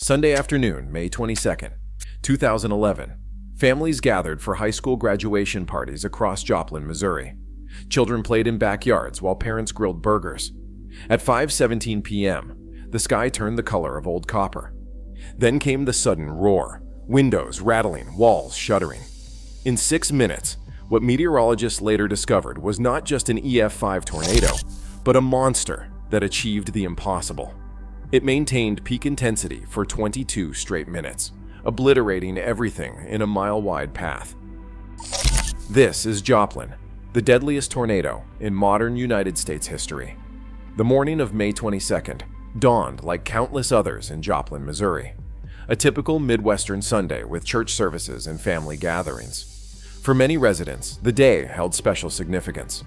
Sunday afternoon, May 22nd, 2011. Families gathered for high school graduation parties across Joplin, Missouri. Children played in backyards while parents grilled burgers. At 5:17 p.m., the sky turned the color of old copper. Then came the sudden roar, windows rattling, walls shuddering. In 6 minutes, what meteorologists later discovered was not just an EF5 tornado, but a monster that achieved the impossible. It maintained peak intensity for 22 straight minutes, obliterating everything in a mile-wide path. This is Joplin, the deadliest tornado in modern United States history. The morning of May 22nd dawned like countless others in Joplin, Missouri. A typical Midwestern Sunday with church services and family gatherings. For many residents, the day held special significance.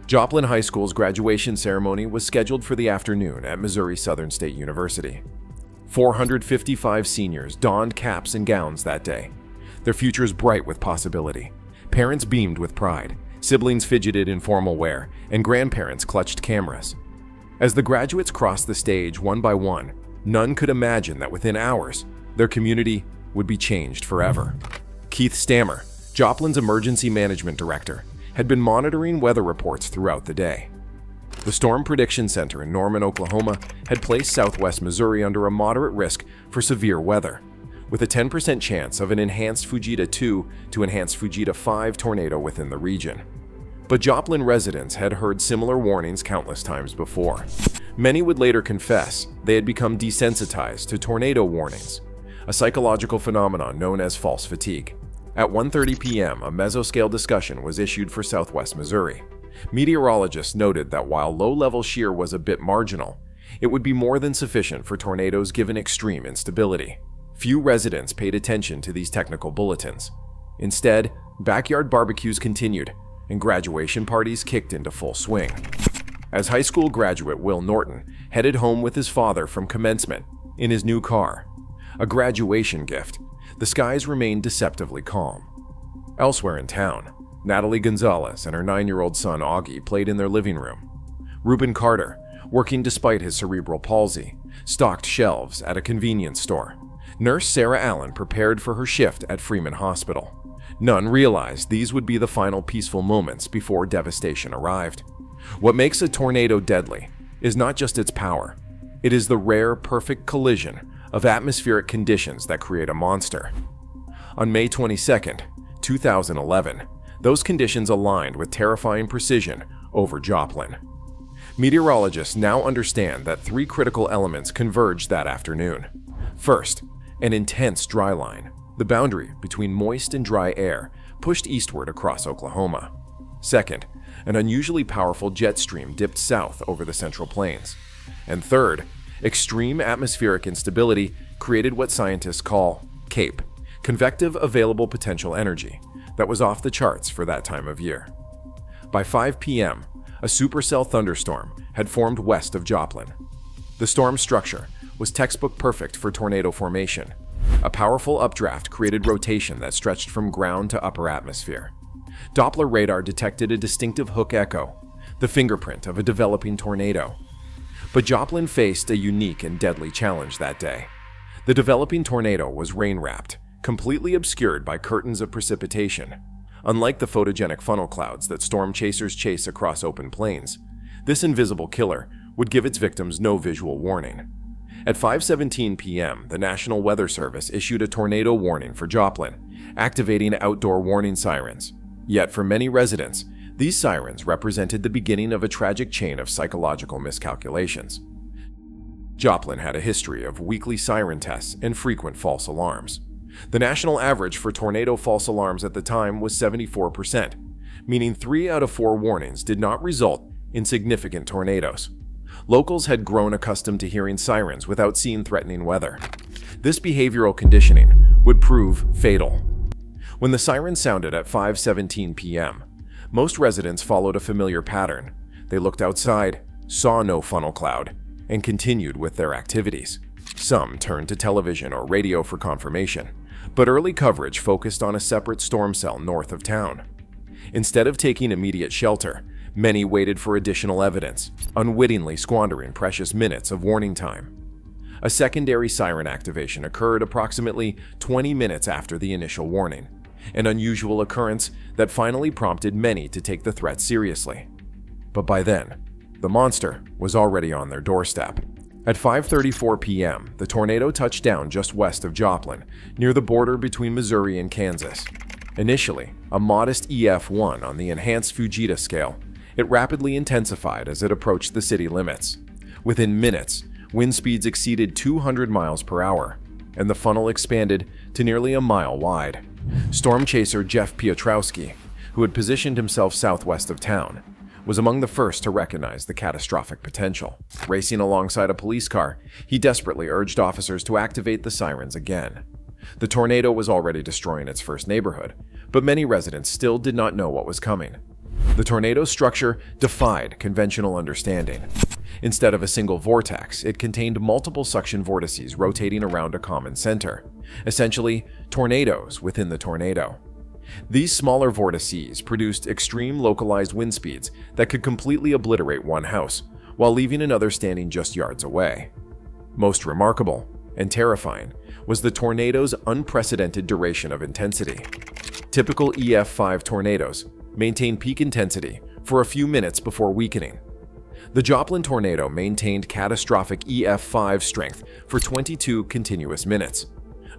Joplin High School's graduation ceremony was scheduled for the afternoon at Missouri Southern State University. 455 seniors donned caps and gowns that day, their futures bright with possibility. Parents beamed with pride, siblings fidgeted in formal wear, and grandparents clutched cameras. As the graduates crossed the stage one by one, none could imagine that within hours, their community would be changed forever. Keith Stammer, Joplin's emergency management director, had been monitoring weather reports throughout the day. The Storm Prediction Center in Norman, Oklahoma, had placed southwest Missouri under a moderate risk for severe weather, with a 10% chance of an enhanced Fujita 2 to enhanced Fujita 5 tornado within the region. But Joplin residents had heard similar warnings countless times before. Many would later confess they had become desensitized to tornado warnings, a psychological phenomenon known as false fatigue. At 1:30 p.m., a mesoscale discussion was issued for southwest Missouri. Meteorologists noted that while low-level shear was a bit marginal, it would be more than sufficient for tornadoes given extreme instability. Few residents paid attention to these technical bulletins. Instead, backyard barbecues continued, and graduation parties kicked into full swing. As high school graduate Will Norton headed home with his father from commencement in his new car, a graduation gift, the skies remained deceptively calm. Elsewhere in town, Natalie Gonzalez and her 9-year-old son Augie played in their living room. Reuben Carter, working despite his cerebral palsy, stocked shelves at a convenience store. Nurse Sarah Allen prepared for her shift at Freeman Hospital. None realized these would be the final peaceful moments before devastation arrived. What makes a tornado deadly is not just its power. It is the rare, perfect collision of atmospheric conditions that create a monster. On May 22nd, 2011, those conditions aligned with terrifying precision over Joplin. Meteorologists now understand that 3 critical elements converged that afternoon. First, an intense dry line, the boundary between moist and dry air, pushed eastward across Oklahoma. Second, an unusually powerful jet stream dipped south over the Central Plains. And third, extreme atmospheric instability created what scientists call CAPE, convective available potential energy, that was off the charts for that time of year. By 5 p.m., a supercell thunderstorm had formed west of Joplin. The storm's structure was textbook perfect for tornado formation. A powerful updraft created rotation that stretched from ground to upper atmosphere. Doppler radar detected a distinctive hook echo, the fingerprint of a developing tornado. But Joplin faced a unique and deadly challenge that day. The developing tornado was rain-wrapped, completely obscured by curtains of precipitation. Unlike the photogenic funnel clouds that storm chasers chase across open plains, this invisible killer would give its victims no visual warning. At 5:17 p.m., the National Weather Service issued a tornado warning for Joplin, activating outdoor warning sirens. Yet for many residents, these sirens represented the beginning of a tragic chain of psychological miscalculations. Joplin had a history of weekly siren tests and frequent false alarms. The national average for tornado false alarms at the time was 74%, meaning 3 out of 4 warnings did not result in significant tornadoes. Locals had grown accustomed to hearing sirens without seeing threatening weather. This behavioral conditioning would prove fatal. When the siren sounded at 5:17 p.m., most residents followed a familiar pattern. They looked outside, saw no funnel cloud, and continued with their activities. Some turned to television or radio for confirmation, but early coverage focused on a separate storm cell north of town. Instead of taking immediate shelter, many waited for additional evidence, unwittingly squandering precious minutes of warning time. A secondary siren activation occurred approximately 20 minutes after the initial warning, an unusual occurrence that finally prompted many to take the threat seriously. But by then, the monster was already on their doorstep. At 5:34 p.m., the tornado touched down just west of Joplin, near the border between Missouri and Kansas. Initially, a modest EF1 on the enhanced Fujita scale, it rapidly intensified as it approached the city limits. Within minutes, wind speeds exceeded 200 miles per hour, and the funnel expanded to nearly a mile wide. Storm chaser Jeff Piotrowski, who had positioned himself southwest of town, was among the first to recognize the catastrophic potential. Racing alongside a police car, he desperately urged officers to activate the sirens again. The tornado was already destroying its first neighborhood, but many residents still did not know what was coming. The tornado's structure defied conventional understanding. Instead of a single vortex, it contained multiple suction vortices rotating around a common center, essentially tornadoes within the tornado. These smaller vortices produced extreme localized wind speeds that could completely obliterate one house, while leaving another standing just yards away. Most remarkable and terrifying was the tornado's unprecedented duration of intensity. Typical EF5 tornadoes maintain peak intensity for a few minutes before weakening. The Joplin tornado maintained catastrophic EF5 strength for 22 continuous minutes,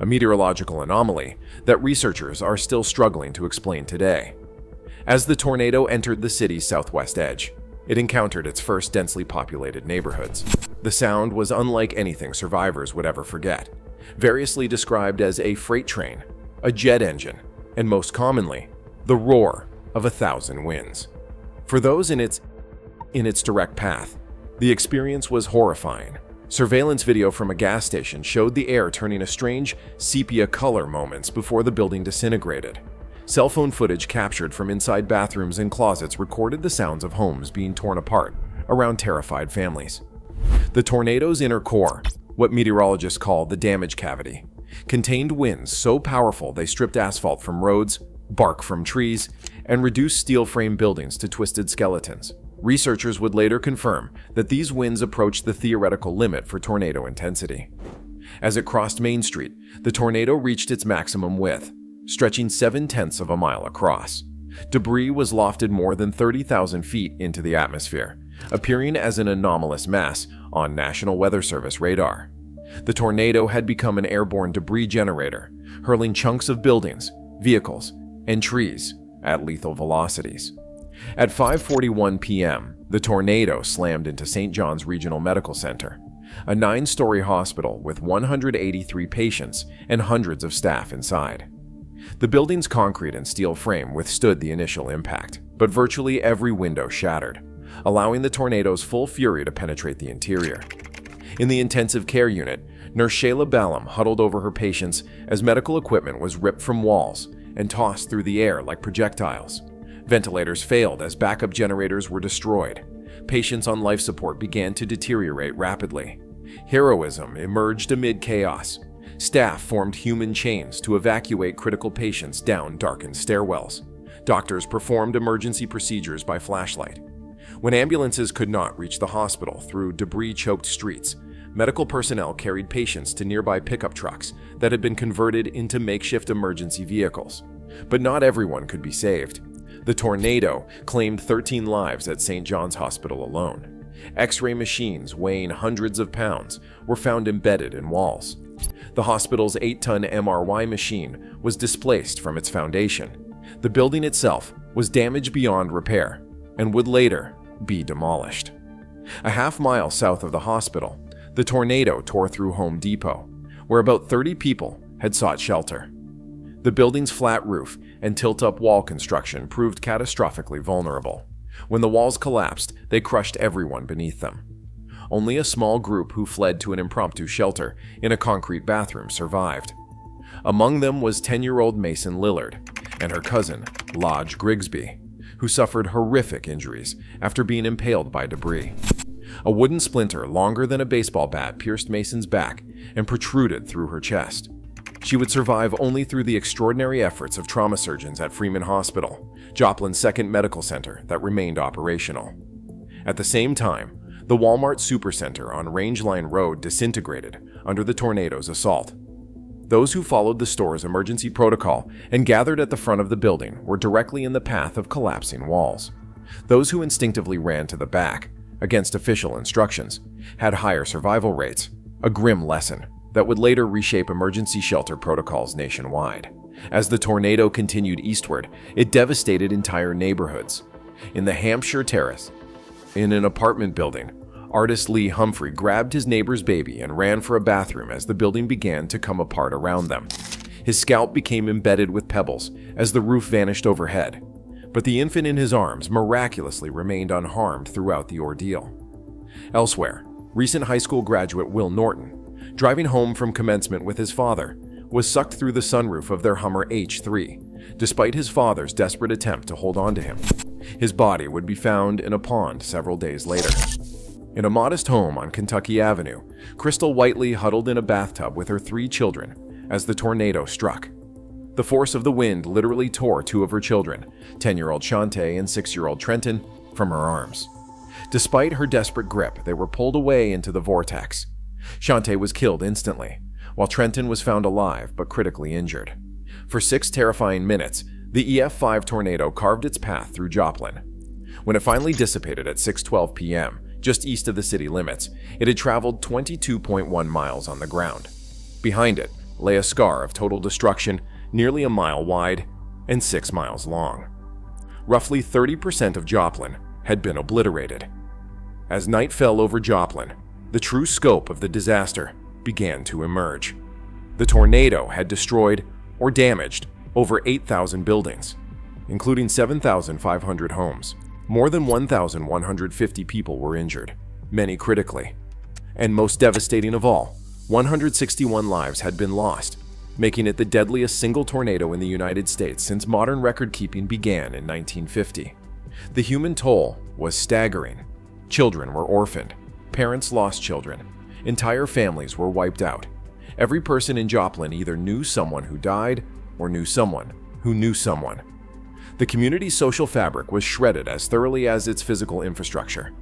a meteorological anomaly that researchers are still struggling to explain today. As the tornado entered the city's southwest edge, it encountered its first densely populated neighborhoods. The sound was unlike anything survivors would ever forget, variously described as a freight train, a jet engine, and most commonly, the roar of 1,000 winds. For those in its direct path, the experience was horrifying. Surveillance video from a gas station showed the air turning a strange sepia color moments before the building disintegrated. Cell phone footage captured from inside bathrooms and closets recorded the sounds of homes being torn apart around terrified families. The tornado's inner core, what meteorologists call the damage cavity, contained winds so powerful they stripped asphalt from roads, bark from trees, and reduced steel frame buildings to twisted skeletons. Researchers would later confirm that these winds approached the theoretical limit for tornado intensity. As it crossed Main Street, the tornado reached its maximum width, stretching 7/10 of a mile across. Debris was lofted more than 30,000 feet into the atmosphere, appearing as an anomalous mass on National Weather Service radar. The tornado had become an airborne debris generator, hurling chunks of buildings, vehicles, and trees at lethal velocities. At 5:41 p.m., the tornado slammed into St. John's Regional Medical Center, a 9-story hospital with 183 patients and hundreds of staff inside. The building's concrete and steel frame withstood the initial impact, but virtually every window shattered, allowing the tornado's full fury to penetrate the interior. In the intensive care unit, Nurse Shayla Ballum huddled over her patients as medical equipment was ripped from walls and tossed through the air like projectiles. Ventilators failed as backup generators were destroyed. Patients on life support began to deteriorate rapidly. Heroism emerged amid chaos. Staff formed human chains to evacuate critical patients down darkened stairwells. Doctors performed emergency procedures by flashlight. When ambulances could not reach the hospital through debris-choked streets, medical personnel carried patients to nearby pickup trucks that had been converted into makeshift emergency vehicles. But not everyone could be saved. The tornado claimed 13 lives at St. John's Hospital alone. X-ray machines weighing hundreds of pounds were found embedded in walls. The hospital's 8-ton MRI machine was displaced from its foundation. The building itself was damaged beyond repair and would later be demolished. A half-mile south of the hospital, the tornado tore through Home Depot, where about 30 people had sought shelter. The building's flat roof and tilt-up wall construction proved catastrophically vulnerable. When the walls collapsed, they crushed everyone beneath them. Only a small group who fled to an impromptu shelter in a concrete bathroom survived. Among them was 10-year-old Mason Lillard and her cousin, Lodge Grigsby, who suffered horrific injuries after being impaled by debris. A wooden splinter longer than a baseball bat pierced Mason's back and protruded through her chest. She would survive only through the extraordinary efforts of trauma surgeons at Freeman Hospital, Joplin's second medical center that remained operational. At the same time, The Walmart Supercenter on Range Line Road disintegrated under the tornado's assault. Those who followed the store's emergency protocol and gathered at the front of the building were directly in the path of collapsing walls. Those who instinctively ran to the back, against official instructions, had higher survival rates, a grim lesson that would later reshape emergency shelter protocols nationwide. As the tornado continued eastward, it devastated entire neighborhoods. In the Hampshire Terrace, in an apartment building, artist Lee Humphrey grabbed his neighbor's baby and ran for a bathroom as the building began to come apart around them. His scalp became embedded with pebbles as the roof vanished overhead, but the infant in his arms miraculously remained unharmed throughout the ordeal. Elsewhere, recent high school graduate Will Norton, driving home from commencement with his father, was sucked through the sunroof of their Hummer H3, despite his father's desperate attempt to hold on to him. His body would be found in a pond several days later. In a modest home on Kentucky Avenue, Crystal Whiteley huddled in a bathtub with her 3 children as the tornado struck. The force of the wind literally tore 2 of her children, 10-year-old Shantae and 6-year-old Trenton, from her arms. Despite her desperate grip, they were pulled away into the vortex. Shantae was killed instantly, while Trenton was found alive but critically injured. For 6 terrifying minutes, the EF5 tornado carved its path through Joplin. When it finally dissipated at 6:12 p.m., just east of the city limits, it had traveled 22.1 miles on the ground. Behind it lay a scar of total destruction nearly a mile wide and 6 miles long. Roughly 30% of Joplin had been obliterated. As night fell over Joplin, the true scope of the disaster began to emerge. The tornado had destroyed or damaged over 8,000 buildings, including 7,500 homes. More than 1,150 people were injured, many critically. And most devastating of all, 161 lives had been lost, making it the deadliest single tornado in the United States since modern record-keeping began in 1950. The human toll was staggering. Children were orphaned, parents lost children, entire families were wiped out. Every person in Joplin either knew someone who died or knew someone who knew someone. The community's social fabric was shredded as thoroughly as its physical infrastructure.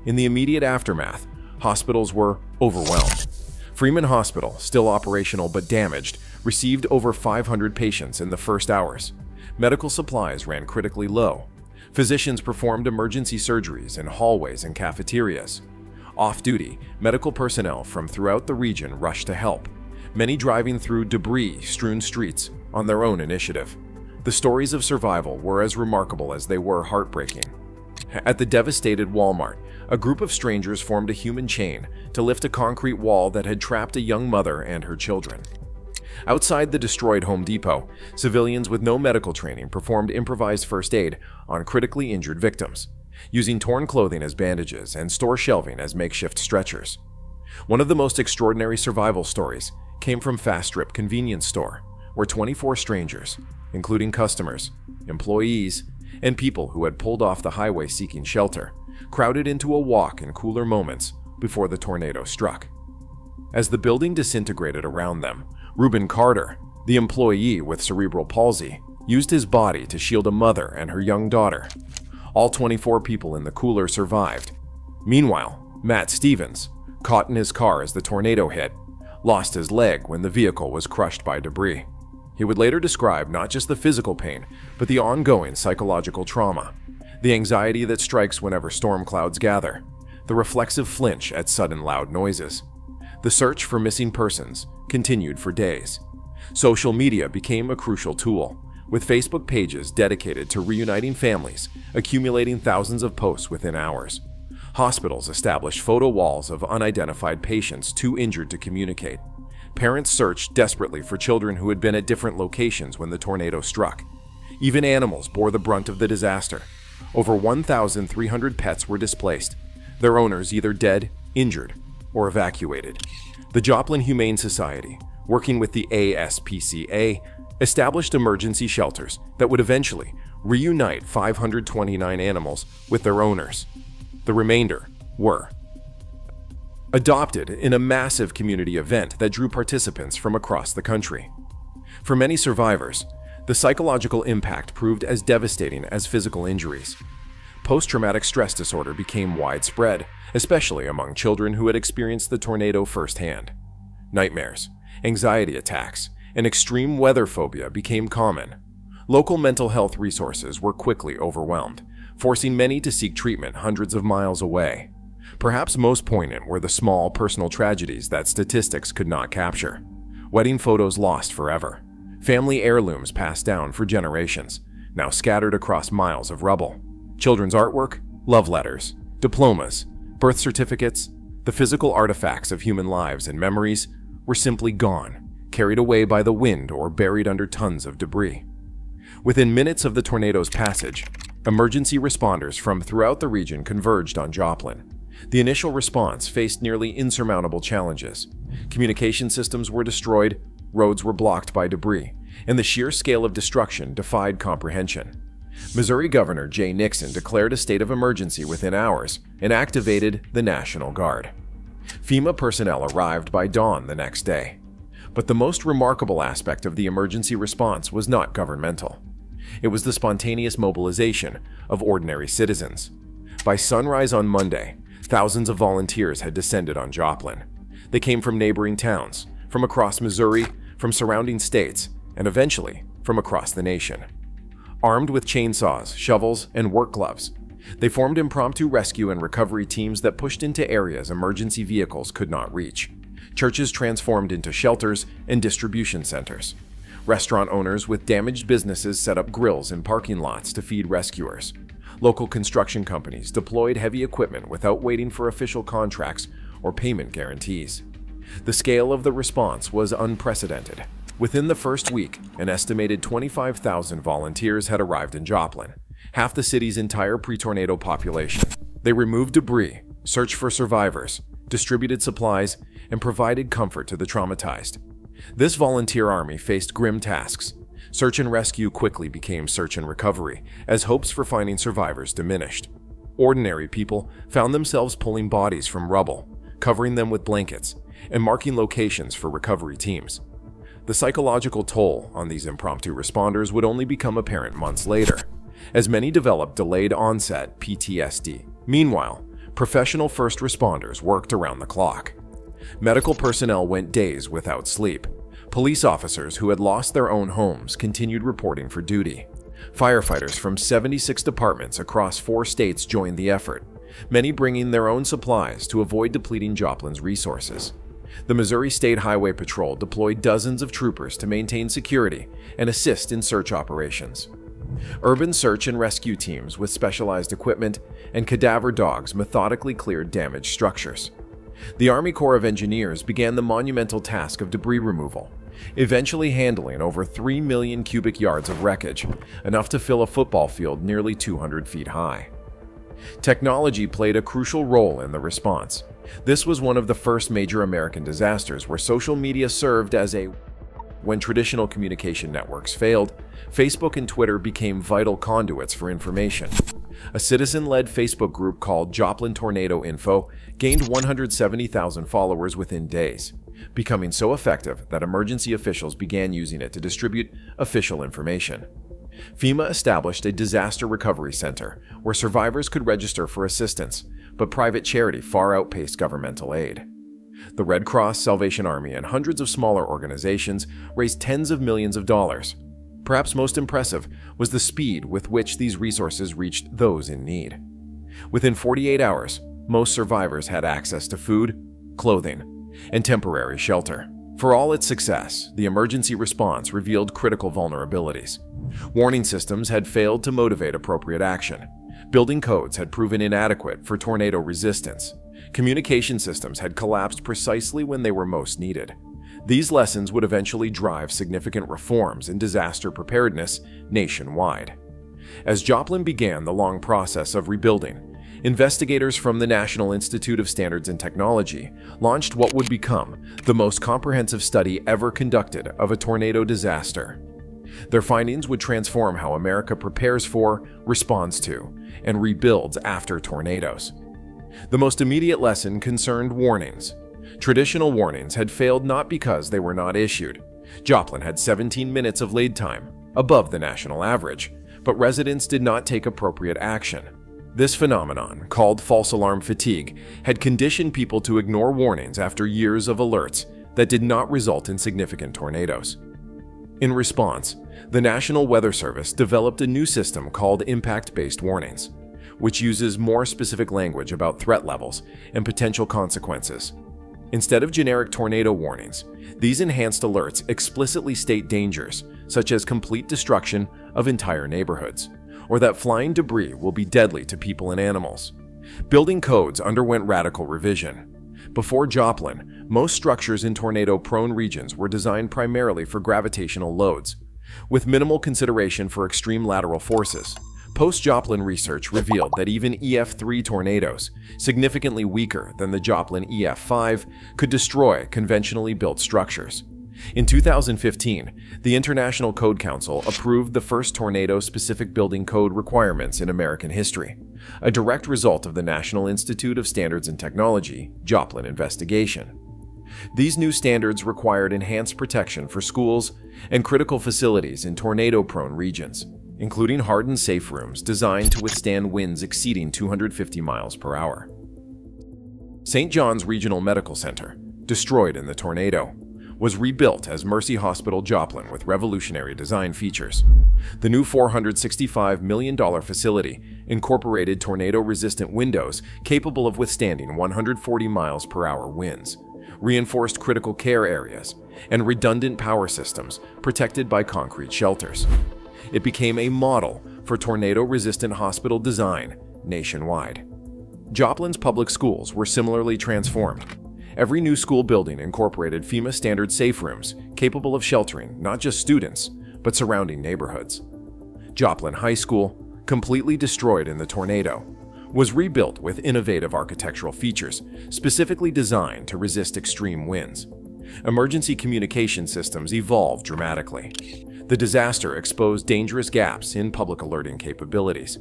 In the immediate aftermath, hospitals were overwhelmed. Freeman Hospital, still operational but damaged, received over 500 patients in the first hours. Medical supplies ran critically low. Physicians performed emergency surgeries in hallways and cafeterias. Off-duty, medical personnel from throughout the region rushed to help, many driving through debris-strewn streets on their own initiative. The stories of survival were as remarkable as they were heartbreaking. At the devastated Walmart, a group of strangers formed a human chain to lift a concrete wall that had trapped a young mother and her children. Outside the destroyed Home Depot, civilians with no medical training performed improvised first aid on critically injured victims, using torn clothing as bandages and store shelving as makeshift stretchers. One of the most extraordinary survival stories came from Fast Strip convenience store, where 24 strangers, including customers, employees, and people who had pulled off the highway seeking shelter, crowded into a walk in cooler moments before the tornado struck. As the building disintegrated around them, Reuben Carter, the employee with cerebral palsy, used his body to shield a mother and her young daughter. All 24 people in the cooler survived. Meanwhile, Matt Stevens, caught in his car as the tornado hit, lost his leg when the vehicle was crushed by debris. He would later describe not just the physical pain, but the ongoing psychological trauma, the anxiety that strikes whenever storm clouds gather, the reflexive flinch at sudden loud noises. The search for missing persons continued for days. Social media became a crucial tool, with Facebook pages dedicated to reuniting families, accumulating thousands of posts within hours. Hospitals established photo walls of unidentified patients too injured to communicate. Parents searched desperately for children who had been at different locations when the tornado struck. Even animals bore the brunt of the disaster. Over 1,300 pets were displaced, their owners either dead, injured, or evacuated. The Joplin Humane Society, working with the ASPCA, established emergency shelters that would eventually reunite 529 animals with their owners. The remainder were adopted in a massive community event that drew participants from across the country. For many survivors, the psychological impact proved as devastating as physical injuries. Post-traumatic stress disorder became widespread, especially among children who had experienced the tornado firsthand. Nightmares, anxiety attacks, and extreme weather phobia became common. Local mental health resources were quickly overwhelmed, forcing many to seek treatment hundreds of miles away. Perhaps most poignant were the small personal tragedies that statistics could not capture. Wedding photos lost forever. Family heirlooms passed down for generations, now scattered across miles of rubble. Children's artwork, love letters, diplomas, birth certificates, the physical artifacts of human lives and memories were simply gone, carried away by the wind or buried under tons of debris. Within minutes of the tornado's passage, emergency responders from throughout the region converged on Joplin. The initial response faced nearly insurmountable challenges. Communication systems were destroyed, roads were blocked by debris, and the sheer scale of destruction defied comprehension. Missouri Governor Jay Nixon declared a state of emergency within hours and activated the National Guard. FEMA personnel arrived by dawn the next day. But the most remarkable aspect of the emergency response was not governmental. It was the spontaneous mobilization of ordinary citizens. By sunrise on Monday, thousands of volunteers had descended on Joplin. They came from neighboring towns, from across Missouri, from surrounding states, and eventually from across the nation. Armed with chainsaws, shovels, and work gloves, they formed impromptu rescue and recovery teams that pushed into areas emergency vehicles could not reach. Churches transformed into shelters and distribution centers. Restaurant owners with damaged businesses set up grills in parking lots to feed rescuers. Local construction companies deployed heavy equipment without waiting for official contracts or payment guarantees. The scale of the response was unprecedented. Within the first week, an estimated 25,000 volunteers had arrived in Joplin, half the city's entire pre-tornado population. They removed debris, searched for survivors, distributed supplies, and provided comfort to the traumatized. This volunteer army faced grim tasks. Search and rescue quickly became search and recovery, as hopes for finding survivors diminished. Ordinary people found themselves pulling bodies from rubble, covering them with blankets, and marking locations for recovery teams. The psychological toll on these impromptu responders would only become apparent months later, as many developed delayed onset PTSD. Meanwhile, professional first responders worked around the clock. Medical personnel went days without sleep. Police officers who had lost their own homes continued reporting for duty. Firefighters from 76 departments across 4 states joined the effort, many bringing their own supplies to avoid depleting Joplin's resources. The Missouri State Highway Patrol deployed dozens of troopers to maintain security and assist in search operations. Urban search and rescue teams with specialized equipment and cadaver dogs methodically cleared damaged structures. The Army Corps of Engineers began the monumental task of debris removal, eventually handling over 3 million cubic yards of wreckage, enough to fill a football field nearly 200 feet high. Technology played a crucial role in the response. This was one of the first major American disasters where social media served as a... When traditional communication networks failed, Facebook and Twitter became vital conduits for information. A citizen-led Facebook group called Joplin Tornado Info gained 170,000 followers within days, becoming so effective that emergency officials began using it to distribute official information. FEMA established a disaster recovery center where survivors could register for assistance, but private charity far outpaced governmental aid. The Red Cross, Salvation Army, and hundreds of smaller organizations raised tens of millions of dollars. Perhaps most impressive was the speed with which these resources reached those in need. Within 48 hours, most survivors had access to food, clothing, and temporary shelter. For all its success, the emergency response revealed critical vulnerabilities. Warning systems had failed to motivate appropriate action. Building codes had proven inadequate for tornado resistance. Communication systems had collapsed precisely when they were most needed. These lessons would eventually drive significant reforms in disaster preparedness nationwide. As Joplin began the long process of rebuilding, investigators from the National Institute of Standards and Technology launched what would become the most comprehensive study ever conducted of a tornado disaster. Their findings would transform how America prepares for, responds to, and rebuilds after tornadoes. The most immediate lesson concerned warnings. Traditional warnings had failed not because they were not issued. Joplin had 17 minutes of lead time, above the national average, but residents did not take appropriate action. This phenomenon, called false alarm fatigue, had conditioned people to ignore warnings after years of alerts that did not result in significant tornadoes. In response, the National Weather Service developed a new system called impact-based warnings, which uses more specific language about threat levels and potential consequences. Instead of generic tornado warnings, these enhanced alerts explicitly state dangers, such as complete destruction of entire neighborhoods, or that flying debris will be deadly to people and animals. Building codes underwent radical revision. Before Joplin, most structures in tornado-prone regions were designed primarily for gravitational loads, with minimal consideration for extreme lateral forces. Post-Joplin research revealed that even EF3 tornadoes, significantly weaker than the Joplin EF5, could destroy conventionally built structures. In 2015, the International Code Council approved the first tornado-specific building code requirements in American history, a direct result of the National Institute of Standards and Technology, Joplin investigation. These new standards required enhanced protection for schools and critical facilities in tornado-prone regions, including hardened safe rooms designed to withstand winds exceeding 250 miles per hour. St. John's Regional Medical Center, destroyed in the tornado, was rebuilt as Mercy Hospital Joplin with revolutionary design features. The new $465 million facility incorporated tornado-resistant windows capable of withstanding 140 miles per hour winds, reinforced critical care areas, and redundant power systems protected by concrete shelters. It became a model for tornado-resistant hospital design nationwide. Joplin's public schools were similarly transformed. Every new school building incorporated FEMA standard safe rooms capable of sheltering not just students, but surrounding neighborhoods. Joplin High School, completely destroyed in the tornado, was rebuilt with innovative architectural features specifically designed to resist extreme winds. Emergency communication systems evolved dramatically. The disaster exposed dangerous gaps in public alerting capabilities.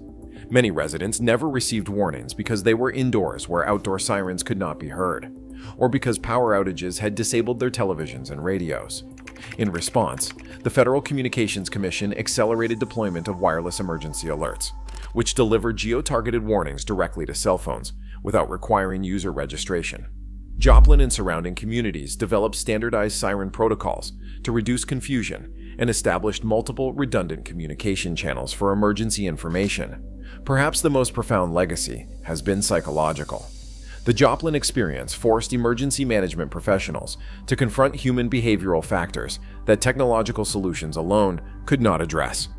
Many residents never received warnings because they were indoors where outdoor sirens could not be heard, or because power outages had disabled their televisions and radios. In response, the Federal Communications Commission accelerated deployment of wireless emergency alerts, which delivered geo-targeted warnings directly to cell phones without requiring user registration. Joplin and surrounding communities developed standardized siren protocols to reduce confusion and established multiple redundant communication channels for emergency information. Perhaps the most profound legacy has been psychological. The Joplin experience forced emergency management professionals to confront human behavioral factors that technological solutions alone could not address.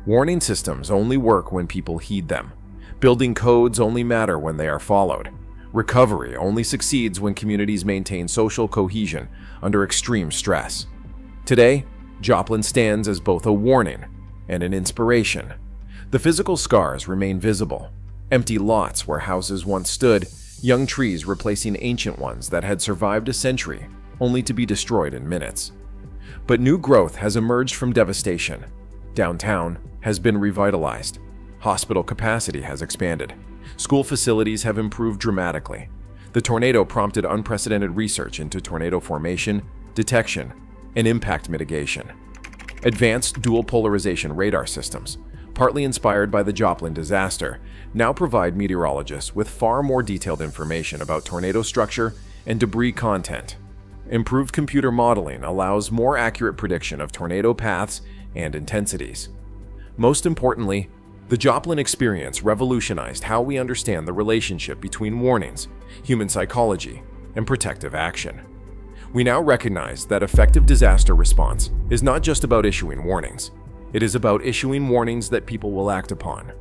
Warning systems only work when people heed them. Building codes only matter when they are followed. Recovery only succeeds when communities maintain social cohesion under extreme stress. Today, Joplin stands as both a warning and an inspiration. The physical scars remain visible. Empty lots where houses once stood, young trees replacing ancient ones that had survived a century, only to be destroyed in minutes. But new growth has emerged from devastation. Downtown has been revitalized. Hospital capacity has expanded. School facilities have improved dramatically. The tornado prompted unprecedented research into tornado formation, detection, and impact mitigation. Advanced dual polarization radar systems, partly inspired by the Joplin disaster, now provide meteorologists with far more detailed information about tornado structure and debris content. Improved computer modeling allows more accurate prediction of tornado paths and intensities. Most importantly, the Joplin experience revolutionized how we understand the relationship between warnings, human psychology, and protective action. We now recognize that effective disaster response is not just about issuing warnings. It is about issuing warnings that people will act upon.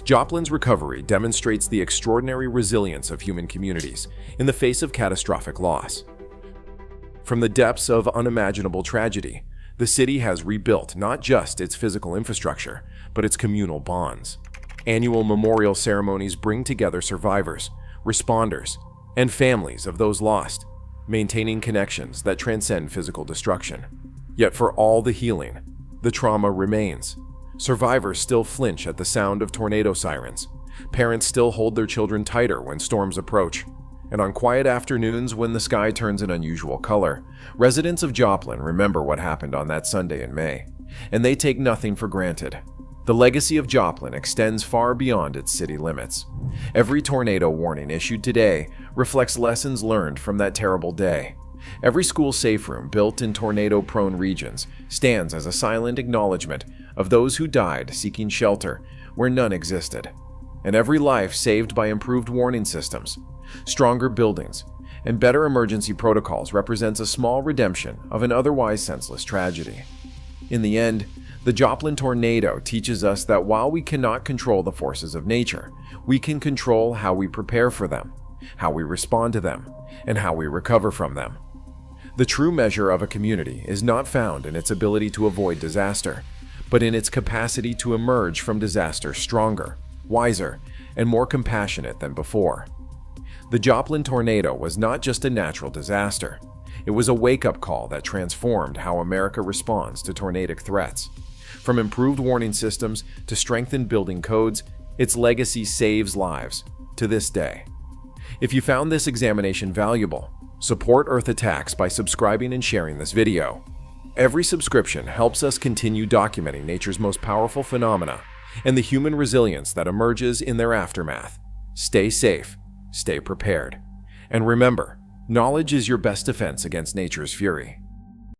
Joplin's recovery demonstrates the extraordinary resilience of human communities in the face of catastrophic loss. From the depths of unimaginable tragedy, the city has rebuilt not just its physical infrastructure, but its communal bonds. Annual memorial ceremonies bring together survivors, responders, and families of those lost, maintaining connections that transcend physical destruction. Yet for all the healing, the trauma remains. Survivors still flinch at the sound of tornado sirens. Parents still hold their children tighter when storms approach. And on quiet afternoons when the sky turns an unusual color, residents of Joplin remember what happened on that Sunday in May, and they take nothing for granted. The The legacy of Joplin extends far beyond its city limits. Every tornado warning issued today reflects lessons learned from that terrible day. Every school safe room built in tornado-prone regions stands as a silent acknowledgement of those who died seeking shelter where none existed. And every life saved by improved warning systems, stronger buildings, and better emergency protocols represents a small redemption of an otherwise senseless tragedy. In the end, the Joplin tornado teaches us that while we cannot control the forces of nature, we can control how we prepare for them, how we respond to them, and how we recover from them. The true measure of a community is not found in its ability to avoid disaster, but in its capacity to emerge from disaster stronger, wiser, and more compassionate than before. The Joplin tornado was not just a natural disaster. It was a wake-up call that transformed how America responds to tornadic threats. From improved warning systems to strengthened building codes, its legacy saves lives to this day. If you found this examination valuable, support Earth Attacks by subscribing and sharing this video. Every subscription helps us continue documenting nature's most powerful phenomena and the human resilience that emerges in their aftermath. Stay safe, stay prepared, and remember, knowledge is your best defense against nature's fury.